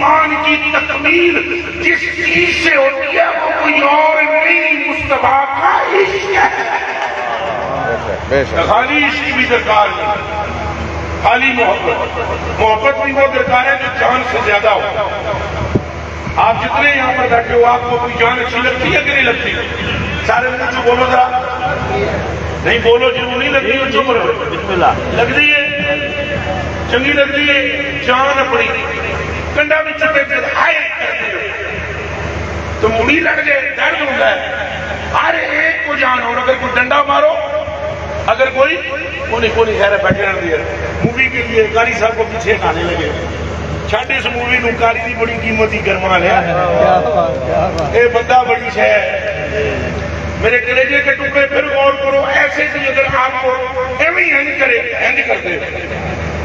ایمان کی تکمیل جس چیز سے ہوتی ہے وہ کوئی اور نہیں، مصطفیٰ کا عشق ہے۔ خالی عشق بھی درکار نہیں، خالی محبت بھی وہ درکار ہے جو جان سے زیادہ ہو۔ آپ جتنے یہاں پر بیٹھے ہو، آپ کو کوئی جان اچھی لگتی ہے کہ نہیں لگتی؟ سارے مجھے جو بولو ذرا، نہیں بولو جو نہیں لگتی ہو چپ رہو، لگتی ہے، چنگی لگتی ہے، جان اپنی کنڈا میں چپے پھر ہائے کرتے ہو تو مڑی لگ جائے، درد ہوتا ہے۔ ہر ایک کو جان ہو، اگر کوئی ڈنڈا مارو، اگر کوئی خیر ہے بیٹھے رہ دیا مووی کے لیے قاری صاحب کو پیچھے کھانے لگے، چھاٹے اس مووی نو قاری دی بڑی قیمت ہی کرما لیا، اے بندہ بڑی شے میرے کلیجے کے ٹکڑے پھر غور کرو، ایسے بھی اگر آپ کو ایویں ہینج کرے، ہینج کرتے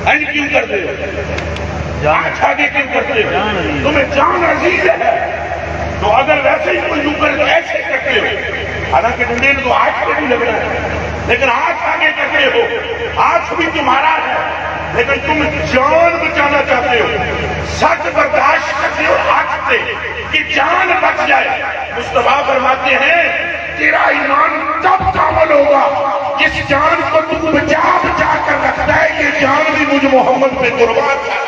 ہینج کیوں کرتے ہو؟ آنکھ آگے کیوں کرتے ہو؟ تمہیں جان عزیز ہے تو اگر ویسے ہی کوئی یوں کرے تو ایسے کرتے ہو، حالانکہ ڈنڈے تو آنکھ پہ بھی لگ رہا ہے لیکن آنکھ آگے کرتے ہو، آنکھ بھی تمہارا ہے لیکن تم جان بچانا چاہتے ہو، سچ برداشت کرتے ہو آنکھ سے کہ جان بچ جائے۔ مصطفیٰ فرماتے ہیں تیرا ایمان تب کامل ہوگا جس جان کو تم بچا بچا کر رکھتا ہے، یہ جان بھی مجھ محمد پہ قربان ہے۔